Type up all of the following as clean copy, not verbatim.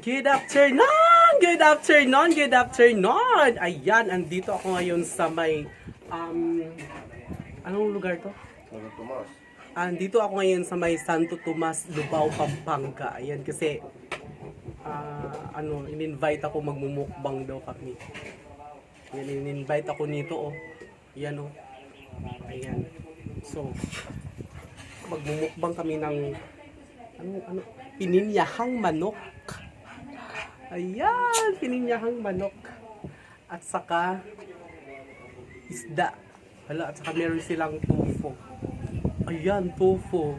Good afternoon! Good afternoon! Good afternoon! Ayan, andito ako ngayon sa may, anong lugar to? sto.tomas. Andito ako ngayon sa may sto.tomas, Lubao, Pampanga. Ayan, kasi, in-invite ako, magmumukbang daw kami. Ayan, in-invite ako nito, oh. Ayan, oh. Ayan. So, magmumukbang kami ng, pininyahang manok. Ayan, pininyahang manok. At saka, isda. Hala, at saka meron silang tofu. Ayan, tofu.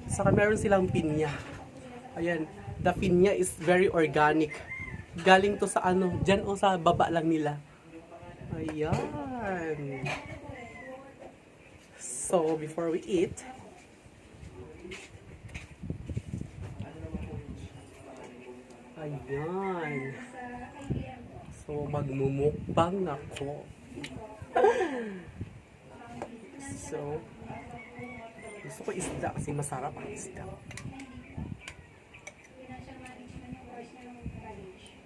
At saka meron silang pinya. Ayan, the pinya is very organic. Galing to sa dyan o sa baba lang nila. Ayan. So, before we eat, ayan. So, magmumukbang ako. So, gusto ko isda kasi masarap ang isda.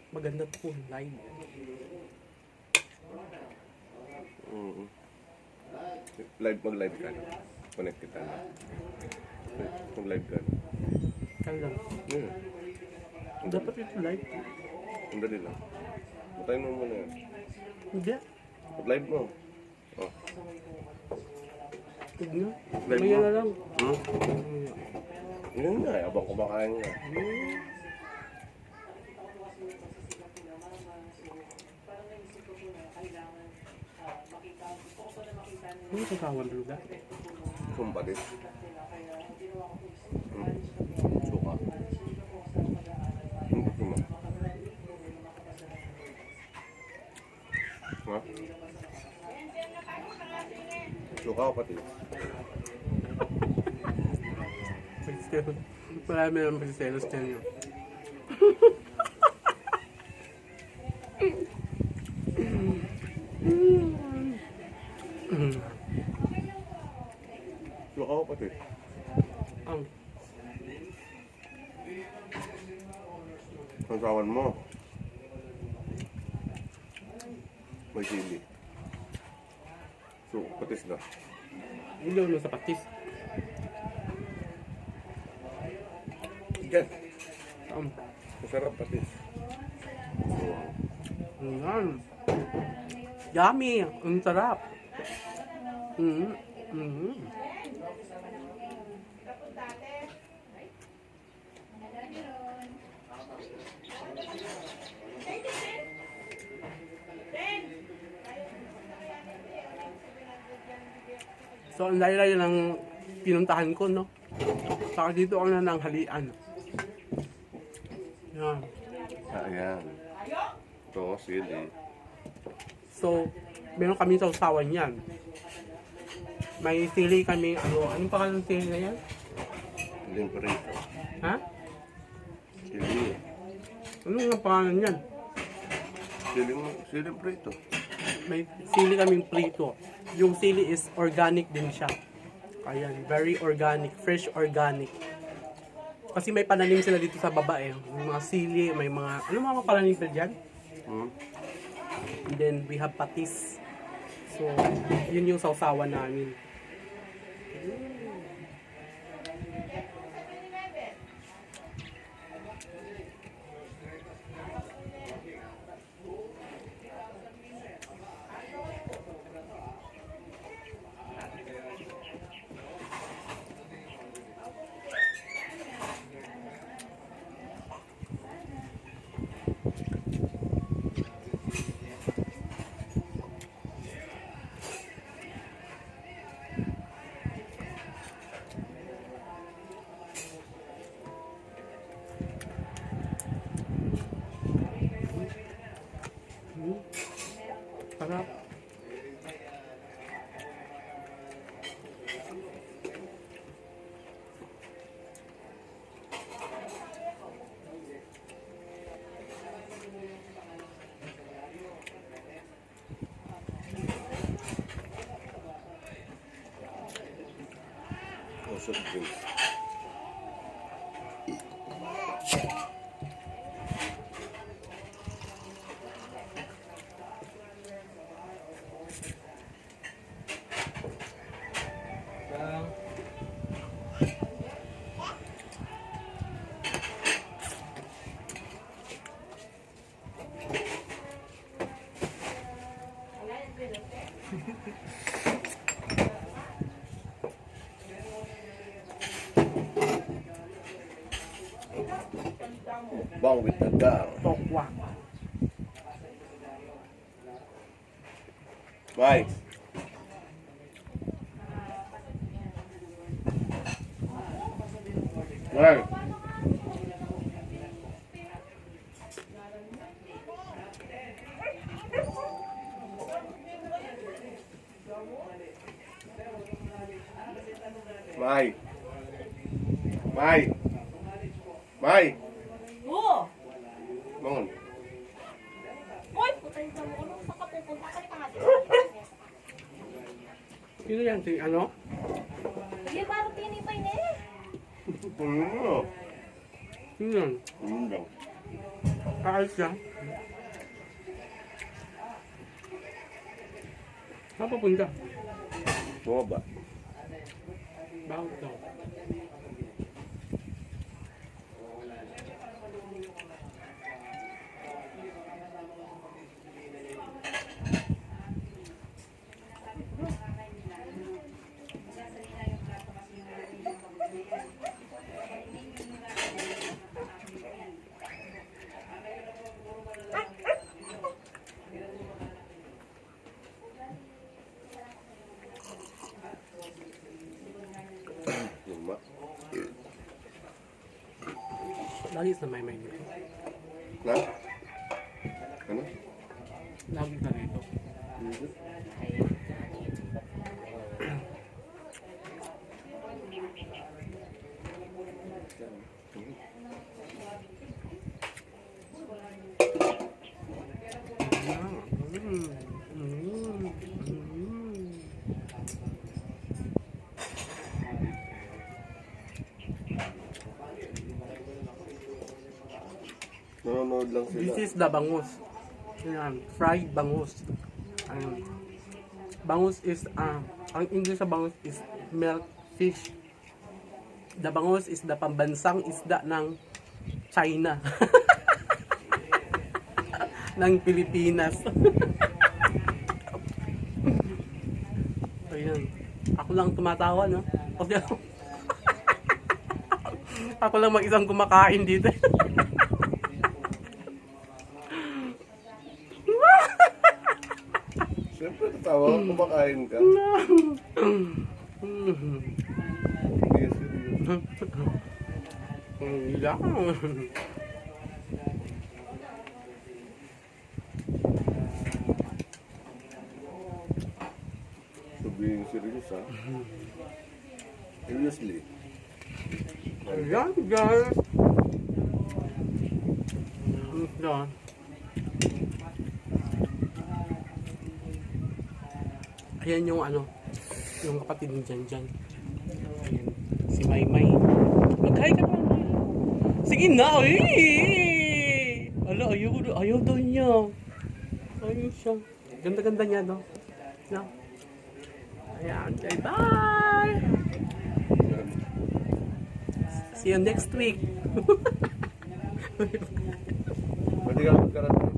Maganda po live. Mag-live ka na. Connect kita na. Mag-live ka na. Kaya lang. Dapat ito live. Ang dali lang. Matayin mo muna yan. Hindi. Mag-live mo. Oh. Huwag na. Live Maya mo. na lang. Yun nga, abang kumakain nga. Ano sa kawan lugar? Kumpagit. Suka. Ang gusto mo. Ha? Suka o pati? Marami naman pagsiselos dyan yun. Suka o pati? Ang sawan mo. May sili. So, patis na. Hindi mo sa patis. Yan. Masarap patis. Ayan. Yummy! Ang sarap! So, ang layo-layo ng pinuntahan ko, no? Saka dito ako na nanghalian. Yan. Ayan. Ito, sili. So, meron kami sausawan yan. May sili kami, anong pangalan ng sili na yan? Siling prito. Ha? Sili. Anong ang pangalan yan? Siling prito. May sili kaming prito. Yung sili is organic din siya. Ayan, very organic, fresh organic. Kasi may pananim sila dito sa baba eh. May mga sili, may mga, ano mga pananim sila dyan? And then we have patis. So, yun yung sausawan namin. Sarap. soft drinks. Mukbang with the gang. Tokwa. Bye. Bye. Mai. Mai. Mai. Oo! Bangun. Uy! Putay ka mo. Ano sa kapupunta ka pa nga? Sino yan? Si ano? Hindi, parang tinipay na eh. Ano? Sino yan? Daw. Kaalis siya? Saan papunta? Bumaba. Bakit daw? Luma. Lagi sa may dito. Na? Ano? Lagi sa dito. Nanonood lang sila. This is the bangus. Yan, fried bangus. Ayun. Bangus is, ang English sa bangus is milk fish. The bangus is the pambansang isda ng China. ng Pilipinas. Ayun. Ako lang tumatawa, no? Kasi ako lang mag-isang kumakain dito. Siyempre, tatawa. Kumakain ka. Yes, Hindi To being serious, ha? Seriously. Ayan, guys. Ayan. Ayan yung ano, yung kapatid ni Jan Jan. Ayan, si Maymay. Mag-hi ka naman. Sige na, eh! Ala, ayaw daw niya. Ayaw siya. Ganda-ganda niya, no? No? Ayan, okay, bye! See you next week. Pwede ka magkaroon